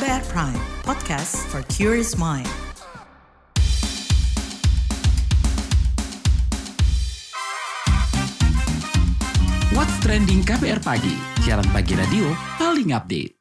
KBR Prime, podcast for curious mind. What's Trending KBR Pagi, siaran pagi radio paling update.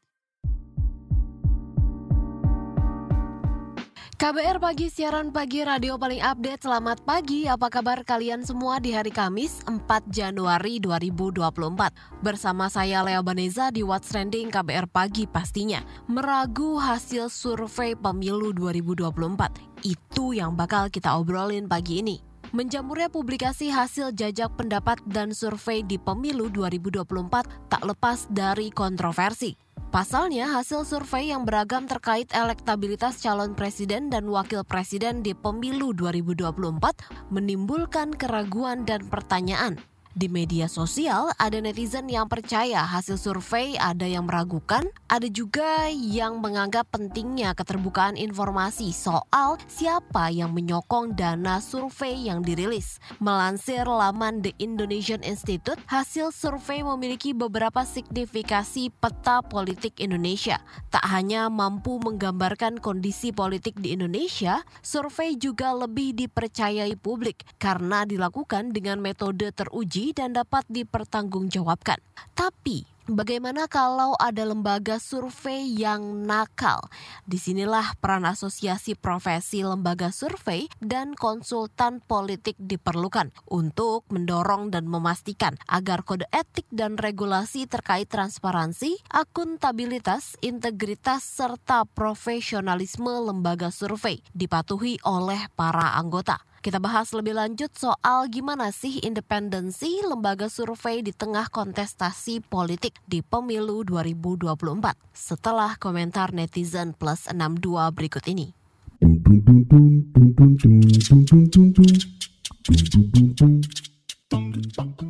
KBR Pagi, siaran pagi radio paling update. Selamat pagi, apa kabar kalian semua di hari Kamis 4 Januari 2024. Bersama saya Lea Baneza di What's Trending KBR Pagi pastinya. Meragu hasil survei pemilu 2024. Itu yang bakal kita obrolin pagi ini. Menjamurnya publikasi hasil jajak pendapat dan survei di pemilu 2024 tak lepas dari kontroversi. Pasalnya, hasil survei yang beragam terkait elektabilitas calon presiden dan wakil presiden di pemilu 2024 menimbulkan keraguan dan pertanyaan. Di media sosial, ada netizen yang percaya hasil survei, ada yang meragukan, ada juga yang menganggap pentingnya keterbukaan informasi soal siapa yang menyokong dana survei yang dirilis. Melansir laman The Indonesian Institute, hasil survei memiliki beberapa signifikasi peta politik Indonesia. Tak hanya mampu menggambarkan kondisi politik di Indonesia, survei juga lebih dipercayai publik karena dilakukan dengan metode teruji dan dapat dipertanggungjawabkan. Tapi, bagaimana kalau ada lembaga survei yang nakal? Disinilah peran asosiasi profesi lembaga survei dan konsultan politik diperlukan untuk mendorong dan memastikan agar kode etik dan regulasi terkait transparansi, akuntabilitas, integritas, serta profesionalisme lembaga survei dipatuhi oleh para anggota. Kita bahas lebih lanjut soal gimana sih independensi lembaga survei di tengah kontestasi politik di pemilu 2024. Setelah komentar netizen plus 62 berikut ini.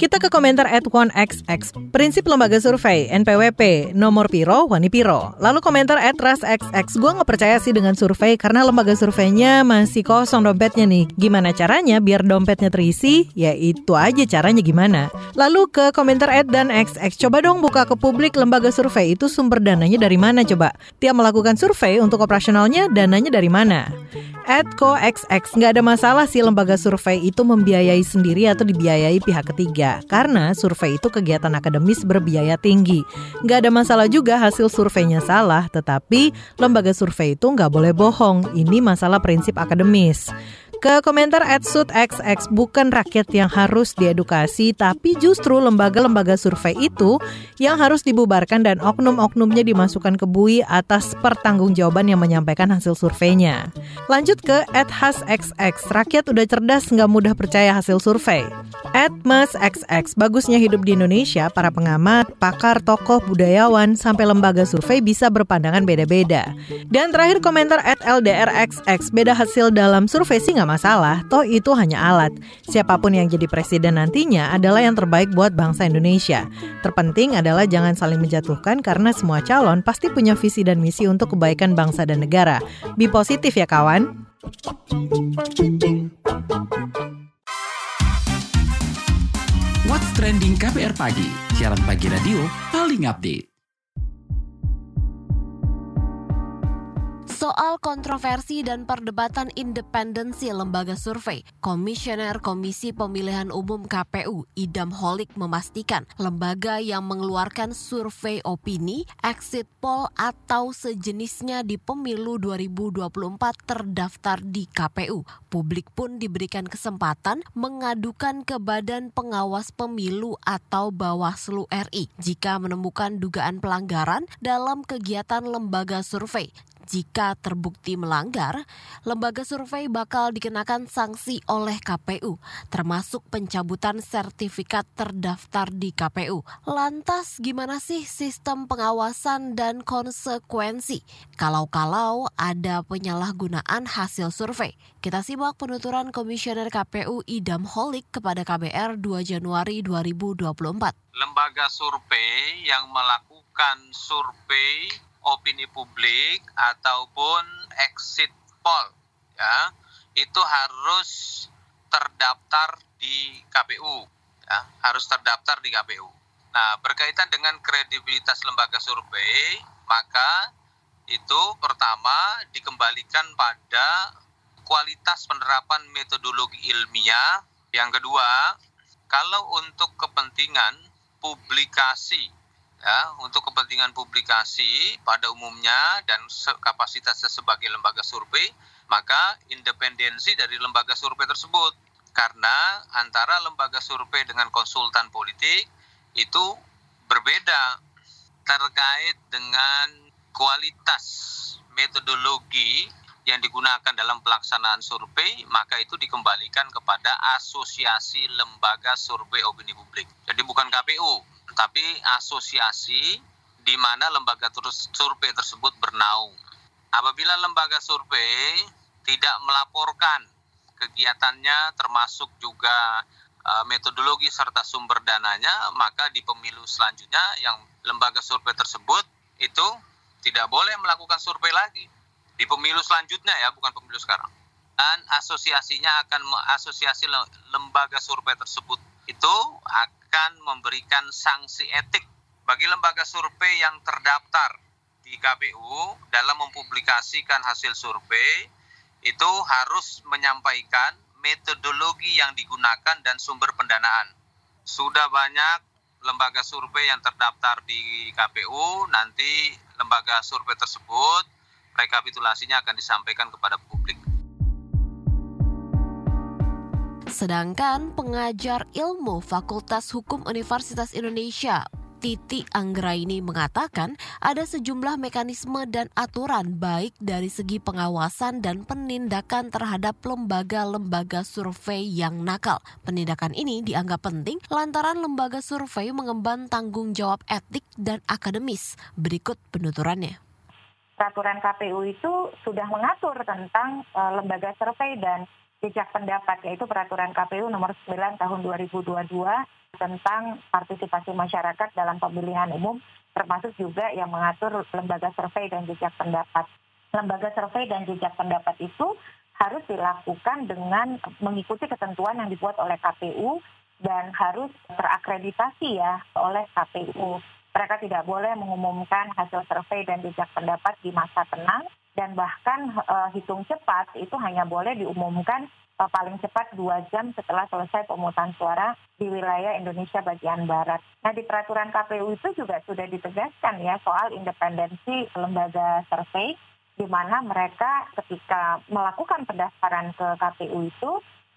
Kita ke komentar @1xx. Prinsip lembaga survei, NPWP, nomor piro, wani piro. Lalu komentar @rasxx. Gue gak percaya sih dengan survei karena lembaga surveinya masih kosong dompetnya nih. Gimana caranya biar dompetnya terisi? Ya itu aja caranya gimana. Lalu ke komentar @danxx. Coba dong buka ke publik lembaga survei itu sumber dananya dari mana coba. Tiap melakukan survei untuk operasionalnya dananya dari mana? @koxx. Gak ada masalah sih lembaga survei itu membiayai sendiri atau dibiayai pihak ketiga, karena survei itu kegiatan akademis berbiaya tinggi. Gak ada masalah juga hasil surveinya salah, tetapi lembaga survei itu gak boleh bohong. Ini masalah prinsip akademis. Ke komentar @sudxx, bukan rakyat yang harus diedukasi, tapi justru lembaga-lembaga survei itu yang harus dibubarkan dan oknum-oknumnya dimasukkan ke bui atas pertanggungjawaban yang menyampaikan hasil surveinya. Lanjut ke @hasxx, rakyat udah cerdas nggak mudah percaya hasil survei. @masxx, bagusnya hidup di Indonesia, para pengamat, pakar, tokoh, budayawan, sampai lembaga survei bisa berpandangan beda-beda. Dan terakhir komentar @ldrxx, beda hasil dalam survei sih nggak masalah, toh itu hanya alat. Siapapun yang jadi presiden nantinya adalah yang terbaik buat bangsa Indonesia. Terpenting adalah jangan saling menjatuhkan karena semua calon pasti punya visi dan misi untuk kebaikan bangsa dan negara. Be positif ya kawan. What's Trending KBR Pagi, siaran pagi radio paling update. Soal kontroversi dan perdebatan independensi lembaga survei, Komisioner Komisi Pemilihan Umum KPU Idam Holik memastikan lembaga yang mengeluarkan survei opini, exit poll atau sejenisnya di pemilu 2024 terdaftar di KPU. Publik pun diberikan kesempatan mengadukan ke Badan Pengawas Pemilu atau Bawaslu RI jika menemukan dugaan pelanggaran dalam kegiatan lembaga survei. Jika terbukti melanggar, lembaga survei bakal dikenakan sanksi oleh KPU, termasuk pencabutan sertifikat terdaftar di KPU. Lantas gimana sih sistem pengawasan dan konsekuensi kalau ada penyalahgunaan hasil survei? Kita simak penuturan Komisioner KPU Idam Holik kepada KBR 2 Januari 2024. Lembaga survei yang melakukan survei opini publik ataupun exit poll ya itu harus terdaftar di KPU ya, harus terdaftar di KPU. Nah, berkaitan dengan kredibilitas lembaga survei, maka itu pertama dikembalikan pada kualitas penerapan metodologi ilmiah. Yang kedua, kalau untuk kepentingan publikasi, untuk kepentingan publikasi pada umumnya dan kapasitasnya sebagai lembaga survei, maka independensi dari lembaga survei tersebut. Karena antara lembaga survei dengan konsultan politik itu berbeda terkait dengan kualitas metodologi yang digunakan dalam pelaksanaan survei, maka itu dikembalikan kepada Asosiasi Lembaga Survei Opini Publik. Jadi bukan KPU, tapi asosiasi di mana lembaga survei tersebut bernaung. Apabila lembaga survei tidak melaporkan kegiatannya termasuk juga metodologi serta sumber dananya, maka di pemilu selanjutnya yang lembaga survei tersebut itu tidak boleh melakukan survei lagi. Di pemilu selanjutnya ya, bukan pemilu sekarang. Dan asosiasi lembaga survei tersebut itu akan memberikan sanksi etik bagi lembaga survei yang terdaftar di KPU dalam mempublikasikan hasil survei. Itu harus menyampaikan metodologi yang digunakan dan sumber pendanaan. Sudah banyak lembaga survei yang terdaftar di KPU, nanti lembaga survei tersebut rekapitulasinya akan disampaikan kepada publik. Sedangkan pengajar ilmu Fakultas Hukum Universitas Indonesia, Titi Anggraini mengatakan ada sejumlah mekanisme dan aturan baik dari segi pengawasan dan penindakan terhadap lembaga-lembaga survei yang nakal. Penindakan ini dianggap penting lantaran lembaga survei mengemban tanggung jawab etik dan akademis. Berikut penuturannya. Peraturan KPU itu sudah mengatur tentang lembaga survei dan jejak pendapat, yaitu Peraturan KPU nomor 9 tahun 2022 tentang partisipasi masyarakat dalam pemilihan umum, termasuk juga yang mengatur lembaga survei dan jejak pendapat. Lembaga survei dan jejak pendapat itu harus dilakukan dengan mengikuti ketentuan yang dibuat oleh KPU dan harus terakreditasi ya oleh KPU. Mereka tidak boleh mengumumkan hasil survei dan jejak pendapat di masa tenang, dan bahkan hitung cepat itu hanya boleh diumumkan paling cepat 2 jam setelah selesai pemungutan suara di wilayah Indonesia bagian Barat. Nah, di peraturan KPU itu juga sudah ditegaskan ya soal independensi lembaga survei, di mana mereka ketika melakukan pendaftaran ke KPU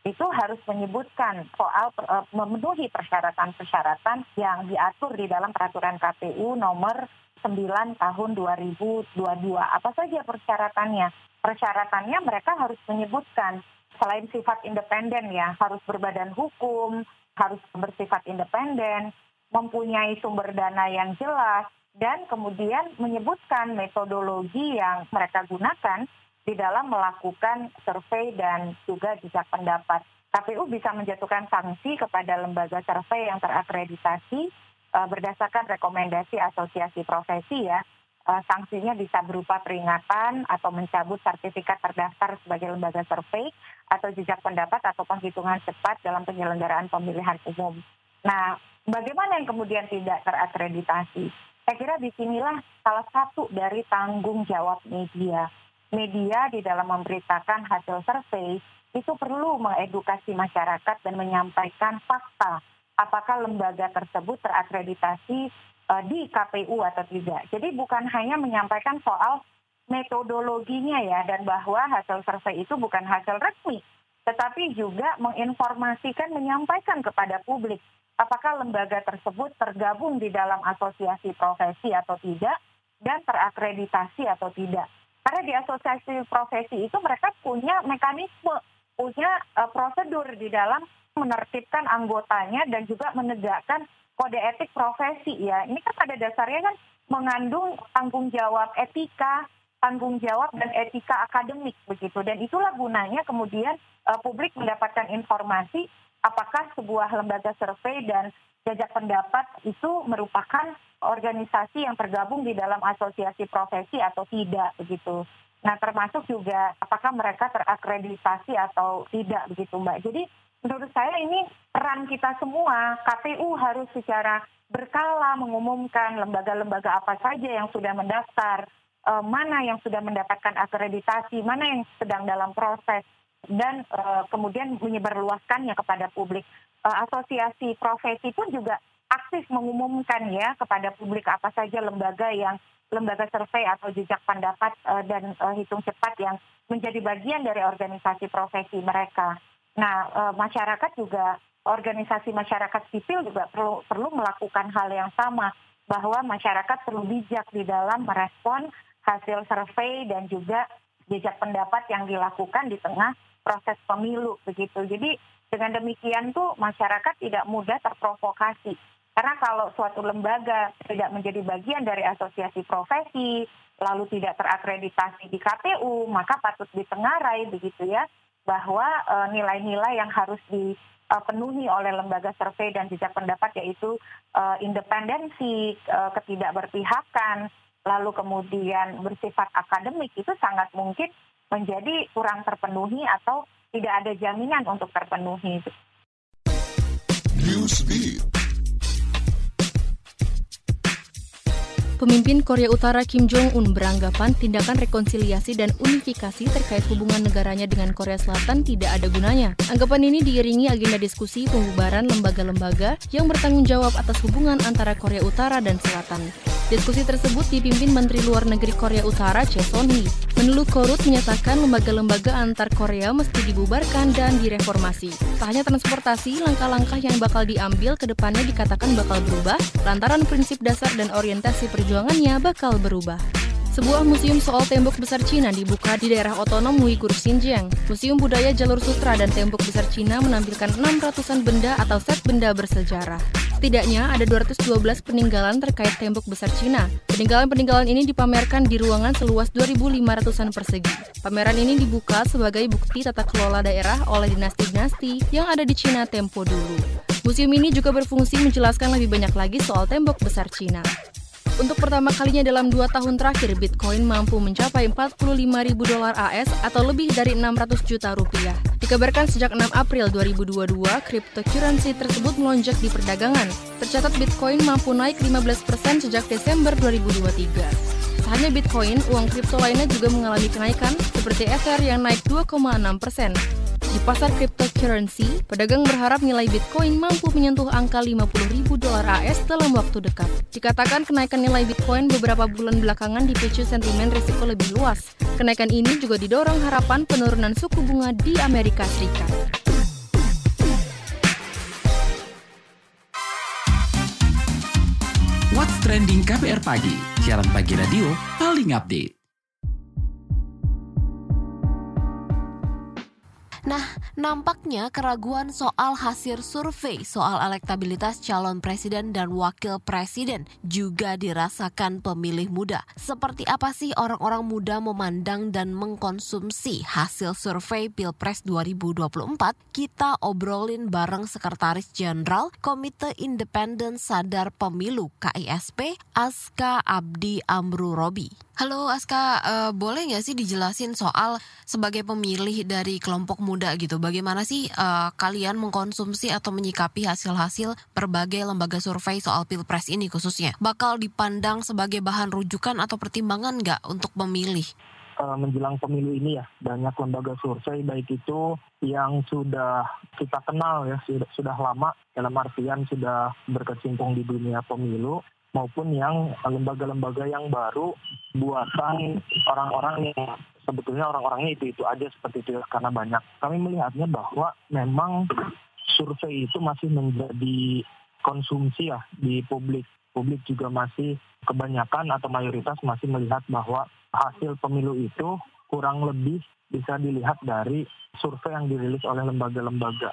itu harus menyebutkan soal memenuhi persyaratan-persyaratan yang diatur di dalam peraturan KPU nomor 9 tahun 2022. Apa saja persyaratannya? Persyaratannya mereka harus menyebutkan selain sifat independen ya, harus berbadan hukum, harus bersifat independen, mempunyai sumber dana yang jelas, dan kemudian menyebutkan metodologi yang mereka gunakan di dalam melakukan survei dan juga jejak pendapat. KPU bisa menjatuhkan sanksi kepada lembaga survei yang terakreditasi berdasarkan rekomendasi asosiasi profesi ya. Sanksinya bisa berupa peringatan atau mencabut sertifikat terdaftar sebagai lembaga survei atau jejak pendapat atau penghitungan cepat dalam penyelenggaraan pemilihan umum. Nah, bagaimana yang kemudian tidak terakreditasi? Saya kira disinilah salah satu dari tanggung jawab media. Media di dalam memberitakan hasil survei itu perlu mengedukasi masyarakat dan menyampaikan fakta apakah lembaga tersebut terakreditasi di KPU atau tidak. Jadi bukan hanya menyampaikan soal metodologinya ya, dan bahwa hasil survei itu bukan hasil resmi, tetapi juga menginformasikan, menyampaikan kepada publik apakah lembaga tersebut tergabung di dalam asosiasi profesi atau tidak dan terakreditasi atau tidak. Karena di asosiasi profesi itu mereka punya mekanisme, punya prosedur di dalam menertibkan anggotanya dan juga menegakkan kode etik profesi ya. Ini kan pada dasarnya kan mengandung tanggung jawab etika, tanggung jawab dan etika akademik begitu. Dan itulah gunanya kemudian publik mendapatkan informasi apakah sebuah lembaga survei dan jejak pendapat itu merupakan organisasi yang tergabung di dalam asosiasi profesi atau tidak begitu. Nah, termasuk juga apakah mereka terakreditasi atau tidak begitu, Mbak. Jadi menurut saya ini peran kita semua. KPU harus secara berkala mengumumkan lembaga-lembaga apa saja yang sudah mendaftar. mana yang sudah mendapatkan akreditasi, mana yang sedang dalam proses, dan kemudian menyebarluaskannya kepada publik. Asosiasi profesi pun juga aktif mengumumkan ya kepada publik apa saja lembaga survei atau jejak pendapat dan hitung cepat yang menjadi bagian dari organisasi profesi mereka. Nah, masyarakat juga, organisasi masyarakat sipil juga perlu melakukan hal yang sama, bahwa masyarakat perlu bijak di dalam merespon hasil survei dan juga jejak pendapat yang dilakukan di tengah proses pemilu begitu. Jadi dengan demikian tuh masyarakat tidak mudah terprovokasi. Karena kalau suatu lembaga tidak menjadi bagian dari asosiasi profesi, lalu tidak terakreditasi di KPU, maka patut ditengarai begitu ya, bahwa nilai-nilai yang harus dipenuhi oleh lembaga survei dan jejak pendapat, yaitu independensi, ketidakberpihakan, lalu kemudian bersifat akademik, itu sangat mungkin menjadi kurang terpenuhi atau tidak ada jaminan untuk terpenuhi. Newsbeat. Pemimpin Korea Utara Kim Jong-un beranggapan tindakan rekonsiliasi dan unifikasi terkait hubungan negaranya dengan Korea Selatan tidak ada gunanya. Anggapan ini diiringi agenda diskusi pembubaran lembaga-lembaga yang bertanggung jawab atas hubungan antara Korea Utara dan Selatan. Diskusi tersebut dipimpin Menteri Luar Negeri Korea Utara Choi Son-hee. Menlu Korut menyatakan lembaga-lembaga antar Korea mesti dibubarkan dan direformasi. Tak hanya transportasi, langkah-langkah yang bakal diambil ke depannya dikatakan bakal berubah, lantaran prinsip dasar dan orientasi perjuangannya bakal berubah. Sebuah museum soal tembok besar Cina dibuka di daerah otonom Uighur Xinjiang. Museum Budaya Jalur Sutra dan Tembok Besar Cina menampilkan 600-an benda atau set benda bersejarah. Setidaknya ada 212 peninggalan terkait tembok besar Cina. Peninggalan-peninggalan ini dipamerkan di ruangan seluas 2.500-an persegi. Pameran ini dibuka sebagai bukti tata kelola daerah oleh dinasti-dinasti yang ada di Cina tempo dulu. Museum ini juga berfungsi menjelaskan lebih banyak lagi soal tembok besar Cina. Untuk pertama kalinya dalam 2 tahun terakhir, Bitcoin mampu mencapai $45.000 AS atau lebih dari 600 juta rupiah. Dikabarkan sejak 6 April 2022, cryptocurrency tersebut melonjak di perdagangan. Tercatat Bitcoin mampu naik 15% sejak Desember 2023. Tak hanya Bitcoin, uang kripto lainnya juga mengalami kenaikan, seperti Ether yang naik 2,6%. Di pasar cryptocurrency, pedagang berharap nilai Bitcoin mampu menyentuh angka $50.000 AS dalam waktu dekat. Dikatakan kenaikan nilai Bitcoin beberapa bulan belakangan dipicu sentimen risiko lebih luas. Kenaikan ini juga didorong harapan penurunan suku bunga di Amerika Serikat. What's Trending KBR Pagi, siaran pagi radio paling update. Nah, nampaknya keraguan soal hasil survei soal elektabilitas calon presiden dan wakil presiden juga dirasakan pemilih muda. Seperti apa sih orang-orang muda memandang dan mengkonsumsi hasil survei Pilpres 2024? Kita obrolin bareng Sekretaris Jenderal Komite Independen Sadar Pemilu KISP, Aska Abdi Amru Robi. Halo Aska, boleh nggak sih dijelasin soal sebagai pemilih dari kelompok muda gitu, bagaimana sih kalian mengkonsumsi atau menyikapi hasil-hasil berbagai lembaga survei soal Pilpres ini khususnya? Bakal dipandang sebagai bahan rujukan atau pertimbangan nggak untuk memilih? Menjelang pemilu ini ya, banyak lembaga survei baik itu yang sudah kita kenal ya, sudah lama dalam artian sudah berkecimpung di dunia pemilu, maupun yang lembaga-lembaga yang baru buatan orang-orang yang sebetulnya orang-orangnya itu aja seperti itu ya, karena banyak. Kami melihatnya bahwa memang survei itu masih menjadi konsumsi ya di publik. Publik juga masih kebanyakan atau mayoritas masih melihat bahwa hasil pemilu itu kurang lebih bisa dilihat dari survei yang dirilis oleh lembaga-lembaga.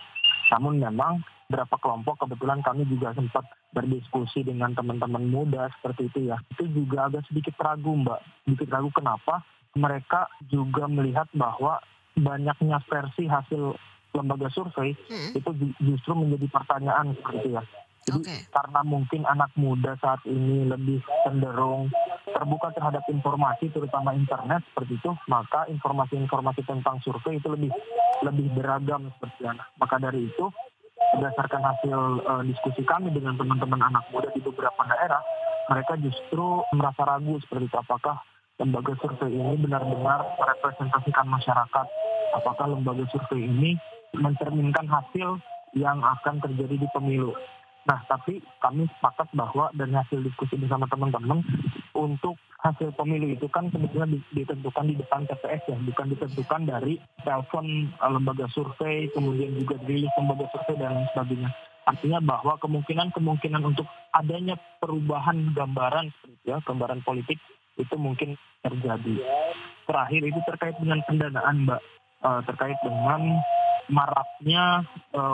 Namun memang beberapa kelompok, kebetulan kami juga sempat berdiskusi dengan teman-teman muda seperti itu ya, itu juga agak sedikit ragu sedikit ragu kenapa mereka juga melihat bahwa banyaknya versi hasil lembaga survei itu justru menjadi pertanyaan seperti itu ya. Jadi karena mungkin anak muda saat ini lebih cenderung terbuka terhadap informasi, terutama internet seperti itu, maka informasi-informasi tentang survei itu lebih beragam seperti itu. Maka dari itu, berdasarkan hasil diskusi kami dengan teman-teman anak muda di beberapa daerah, mereka justru merasa ragu seperti itu, apakah lembaga survei ini benar-benar merepresentasikan masyarakat. Apakah lembaga survei ini mencerminkan hasil yang akan terjadi di pemilu. Nah, tapi kami sepakat bahwa dari hasil diskusi bersama teman-teman, untuk hasil pemilu itu kan sebetulnya ditentukan di depan TPS ya, bukan ditentukan dari telepon lembaga survei, kemudian juga dirilis lembaga survei dan lain sebagainya. Artinya bahwa kemungkinan untuk adanya perubahan gambaran, ya, gambaran politik itu mungkin terjadi. Terakhir itu terkait dengan pendanaan, Mbak, terkait dengan maraknya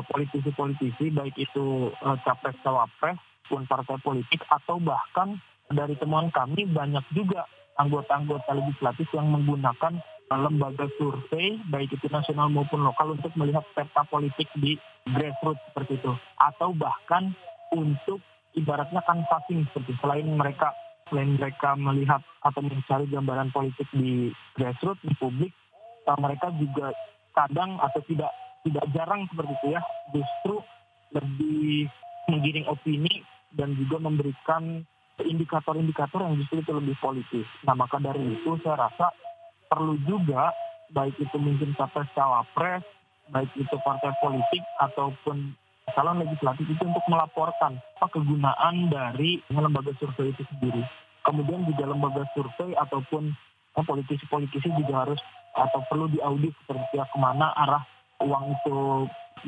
politisi-politisi, baik itu capres-cawapres pun partai politik, atau bahkan dari temuan kami banyak juga anggota-anggota legislatif yang menggunakan lembaga survei, baik itu nasional maupun lokal, untuk melihat peta politik di grassroots seperti itu. Atau bahkan untuk ibaratnya canvassing, seperti selain mereka melihat atau mencari gambaran politik di grassroots, di publik, mereka juga kadang atau tidak jarang seperti itu ya, justru lebih menggiring opini dan juga memberikan indikator-indikator yang justru itu lebih politis. Nah, maka dari itu saya rasa perlu juga, baik itu mungkin capres-cawapres, baik itu partai politik ataupun calon legislatif, itu untuk melaporkan apa kegunaan dari lembaga survei itu sendiri. Kemudian juga lembaga survei ataupun politisi-politisi juga harus atau perlu diaudit seperti kemana arah uang itu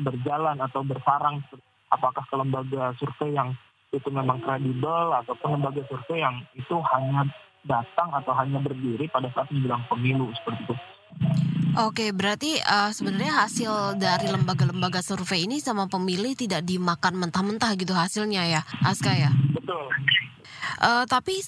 berjalan atau bersarang. Apakah ke lembaga survei yang itu memang kredibel, ataupun lembaga survei yang itu hanya datang atau hanya berdiri pada saat menjelang pemilu seperti itu. Oke, berarti sebenarnya hasil dari lembaga-lembaga survei ini sama pemilih tidak dimakan mentah-mentah gitu hasilnya ya, Aska ya? Betul. Tapi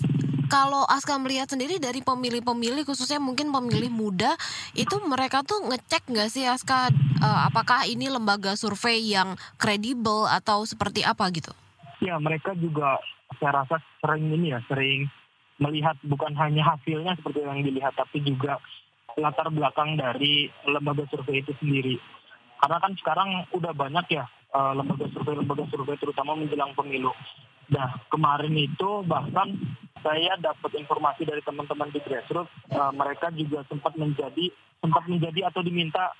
kalau Aska melihat sendiri dari pemilih-pemilih, khususnya mungkin pemilih muda, itu mereka tuh ngecek nggak sih, Aska, apakah ini lembaga survei yang kredibel atau seperti apa gitu? Ya, mereka juga saya rasa sering melihat bukan hanya hasilnya seperti yang dilihat, tapi juga latar belakang dari lembaga survei itu sendiri. Karena kan sekarang udah banyak ya lembaga survei terutama menjelang pemilu. Nah, kemarin itu bahkan saya dapat informasi dari teman-teman di grassroots, mereka juga sempat menjadi atau diminta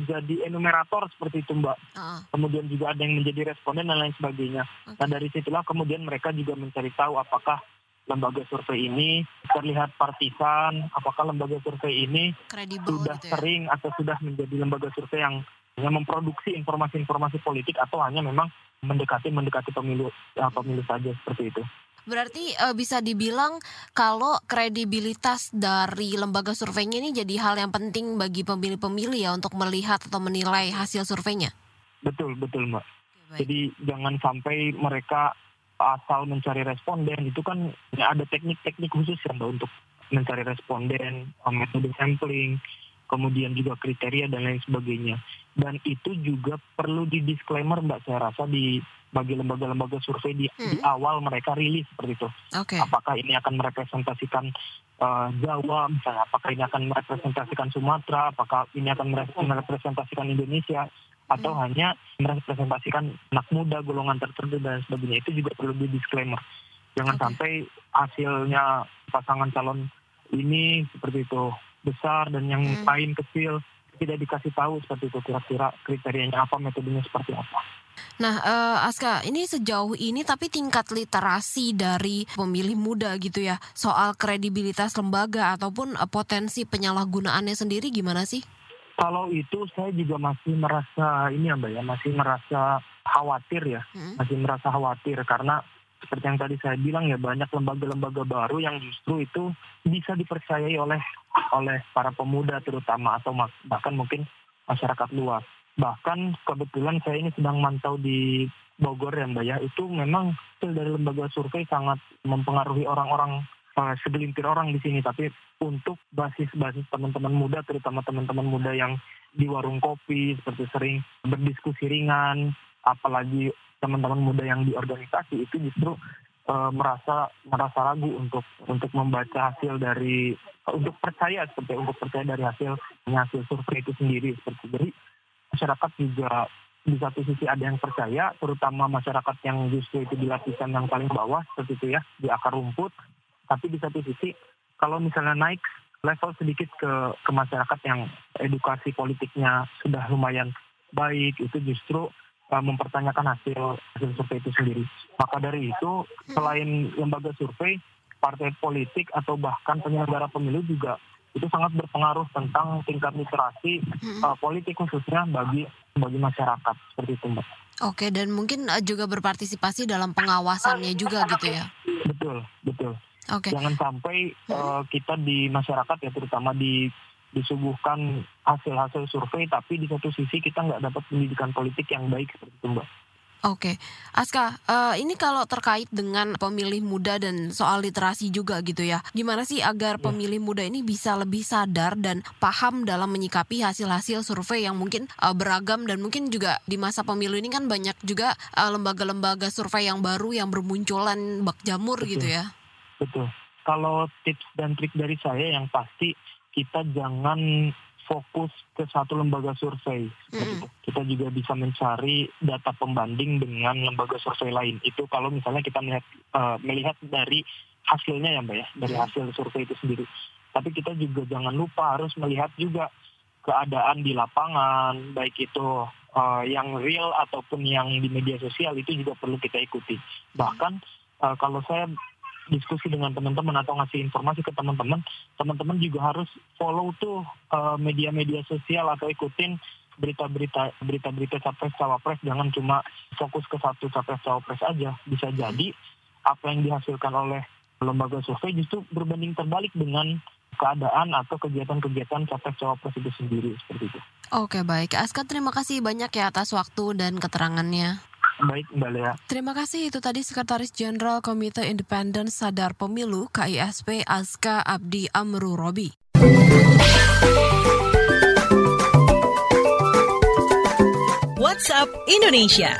jadi enumerator seperti itu, Mbak. Kemudian juga ada yang menjadi responden dan lain sebagainya. Nah, dari situlah kemudian mereka juga mencari tahu apakah lembaga survei ini terlihat partisan, apakah lembaga survei ini kredibel sudah gitu ya? Sering atau sudah menjadi lembaga survei yang memproduksi informasi-informasi politik, atau hanya memang mendekati pemilu saja seperti itu. Berarti bisa dibilang kalau kredibilitas dari lembaga surveinya ini jadi hal yang penting bagi pemilih-pemilih ya untuk melihat atau menilai hasil surveinya. Betul Mbak. Oke, jadi jangan sampai mereka asal mencari responden. Itu kan ada teknik-teknik khusus ya, Mbak, untuk mencari responden, metode sampling, kemudian juga kriteria dan lain sebagainya. Dan itu juga perlu di-disclaimer, Mbak, saya rasa bagi lembaga-lembaga survei di awal mereka rilis seperti itu. Okay. Apakah ini akan merepresentasikan Jawa misalnya, apakah ini akan merepresentasikan Sumatera, apakah ini akan merepresentasikan Indonesia, atau hanya merepresentasikan anak muda, golongan tertentu dan sebagainya. Itu juga perlu di-disclaimer. Jangan sampai hasilnya pasangan calon ini seperti itu besar dan yang lain kecil, tidak dikasih tahu seperti itu kira-kira kriterianya apa, metodenya seperti apa. Nah, Aska, ini sejauh ini tapi tingkat literasi dari pemilih muda gitu ya soal kredibilitas lembaga ataupun potensi penyalahgunaannya sendiri gimana sih? Kalau itu saya juga masih merasa masih merasa khawatir ya, masih merasa khawatir karena seperti yang tadi saya bilang ya, banyak lembaga-lembaga baru yang justru itu bisa dipercayai oleh para pemuda terutama, atau bahkan mungkin masyarakat luas. Bahkan kebetulan saya ini sedang mantau di Bogor ya, Mbak ya, itu memang hasil dari lembaga survei sangat mempengaruhi orang-orang, segelintir orang di sini, tapi untuk basis-basis teman-teman muda, terutama teman-teman muda yang di warung kopi seperti sering berdiskusi ringan, apalagi teman-teman muda yang di organisasi itu justru merasa ragu untuk membaca hasil dari untuk percaya dari hasil survei itu sendiri seperti itu. Jadi masyarakat juga di satu sisi ada yang percaya, terutama masyarakat yang justru itu di lapisan yang paling bawah seperti itu ya, di akar rumput. Tapi di satu sisi kalau misalnya naik level sedikit ke masyarakat yang edukasi politiknya sudah lumayan baik, itu justru mempertanyakan hasil survei itu sendiri. Maka dari itu, selain lembaga survei, partai politik atau bahkan penyelenggara pemilu juga itu sangat berpengaruh tentang tingkat literasi politik khususnya bagi masyarakat, seperti itu, Mbak. Oke, dan mungkin juga berpartisipasi dalam pengawasannya juga gitu ya? Betul. Oke. Jangan sampai kita di masyarakat ya terutama disuguhkan hasil-hasil survei, tapi di satu sisi kita nggak dapat pendidikan politik yang baik, seperti itu, Mbak. Oke, Aska, ini kalau terkait dengan pemilih muda dan soal literasi juga gitu ya, gimana sih agar pemilih muda ini bisa lebih sadar dan paham dalam menyikapi hasil-hasil survei yang mungkin beragam, dan mungkin juga di masa pemilu ini kan banyak juga lembaga-lembaga survei yang baru yang bermunculan bak jamur. Betul. Gitu ya? Betul. Kalau tips dan trik dari saya yang pasti kita jangan fokus ke satu lembaga survei. Kita juga bisa mencari data pembanding dengan lembaga survei lain. Itu kalau misalnya kita melihat dari hasilnya ya, Mbak ya, dari hasil survei itu sendiri. Tapi kita juga jangan lupa harus melihat juga keadaan di lapangan, baik itu yang real ataupun yang di media sosial, itu juga perlu kita ikuti. Bahkan kalau saya diskusi dengan teman-teman atau ngasih informasi ke teman-teman juga harus follow tuh media-media sosial atau ikutin berita-berita capres-cawapres, jangan cuma fokus ke satu capres-cawapres aja. Bisa jadi apa yang dihasilkan oleh lembaga survei justru berbanding terbalik dengan keadaan atau kegiatan-kegiatan capres-cawapres itu sendiri, seperti itu. Oke, baik. Aska, terima kasih banyak ya atas waktu dan keterangannya. Baik, Mbak Lea. Terima kasih. Itu tadi Sekretaris Jenderal Komite Independen Sadar Pemilu KISP Aska Abdi Amru Robi. WhatsApp Indonesia.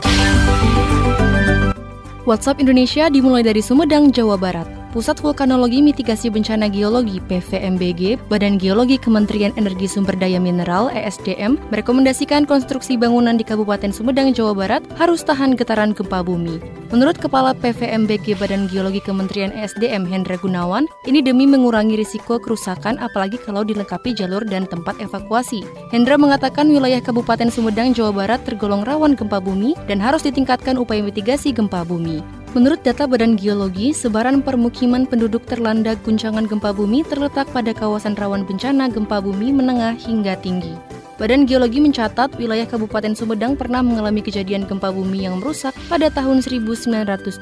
WhatsApp Indonesia dimulai dari Sumedang, Jawa Barat. Pusat Vulkanologi Mitigasi Bencana Geologi (PVMBG), Badan Geologi Kementerian Energi Sumber Daya Mineral (ESDM) merekomendasikan konstruksi bangunan di Kabupaten Sumedang, Jawa Barat harus tahan getaran gempa bumi. Menurut Kepala PVMBG Badan Geologi Kementerian ESDM Hendra Gunawan, ini demi mengurangi risiko kerusakan apalagi kalau dilengkapi jalur dan tempat evakuasi. Hendra mengatakan wilayah Kabupaten Sumedang, Jawa Barat tergolong rawan gempa bumi dan harus ditingkatkan upaya mitigasi gempa bumi. Menurut data Badan Geologi, sebaran permukiman penduduk terlanda guncangan gempa bumi terletak pada kawasan rawan bencana gempa bumi menengah hingga tinggi. Badan Geologi mencatat wilayah Kabupaten Sumedang pernah mengalami kejadian gempa bumi yang merusak pada tahun 1972.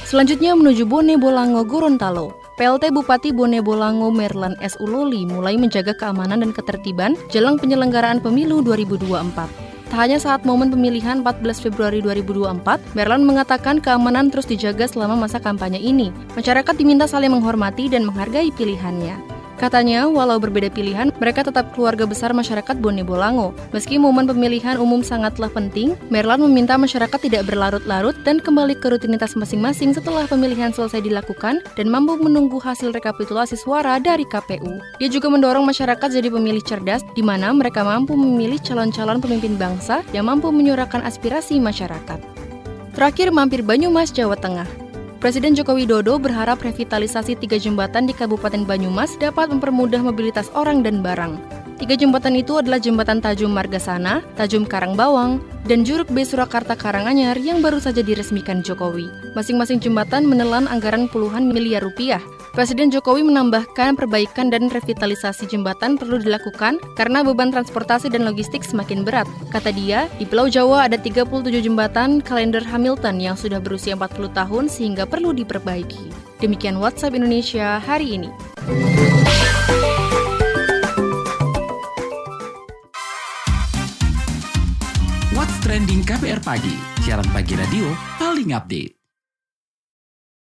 Selanjutnya menuju Bone Bolango, Gorontalo. PLT Bupati Bone Bolango Merlan S. Uloli mulai menjaga keamanan dan ketertiban jelang penyelenggaraan pemilu 2024. Tak hanya saat momen pemilihan 14 Februari 2024, Merlan mengatakan keamanan terus dijaga selama masa kampanye ini. Masyarakat diminta saling menghormati dan menghargai pilihannya. Katanya, walau berbeda pilihan, mereka tetap keluarga besar masyarakat Bone Bolango. Meski momen pemilihan umum sangatlah penting, Merlan meminta masyarakat tidak berlarut-larut dan kembali ke rutinitas masing-masing setelah pemilihan selesai dilakukan dan mampu menunggu hasil rekapitulasi suara dari KPU. Dia juga mendorong masyarakat jadi pemilih cerdas, di mana mereka mampu memilih calon-calon pemimpin bangsa yang mampu menyuarakan aspirasi masyarakat. Terakhir mampir Banyumas, Jawa Tengah. Presiden Joko Widodo berharap revitalisasi 3 jembatan di Kabupaten Banyumas dapat mempermudah mobilitas orang dan barang. 3 jembatan itu adalah Jembatan Tajum Margasana, Tajum Karangbawang, dan Juruk B Surakarta Karanganyar yang baru saja diresmikan Jokowi. Masing-masing jembatan menelan anggaran puluhan miliar rupiah. Presiden Jokowi menambahkan perbaikan dan revitalisasi jembatan perlu dilakukan karena beban transportasi dan logistik semakin berat. Kata dia, di Pulau Jawa ada 37 jembatan kalender Hamilton yang sudah berusia 40 tahun sehingga perlu diperbaiki. Demikian WhatsApp Indonesia hari ini. What's Trending KBR Pagi, siaran pagi radio paling update.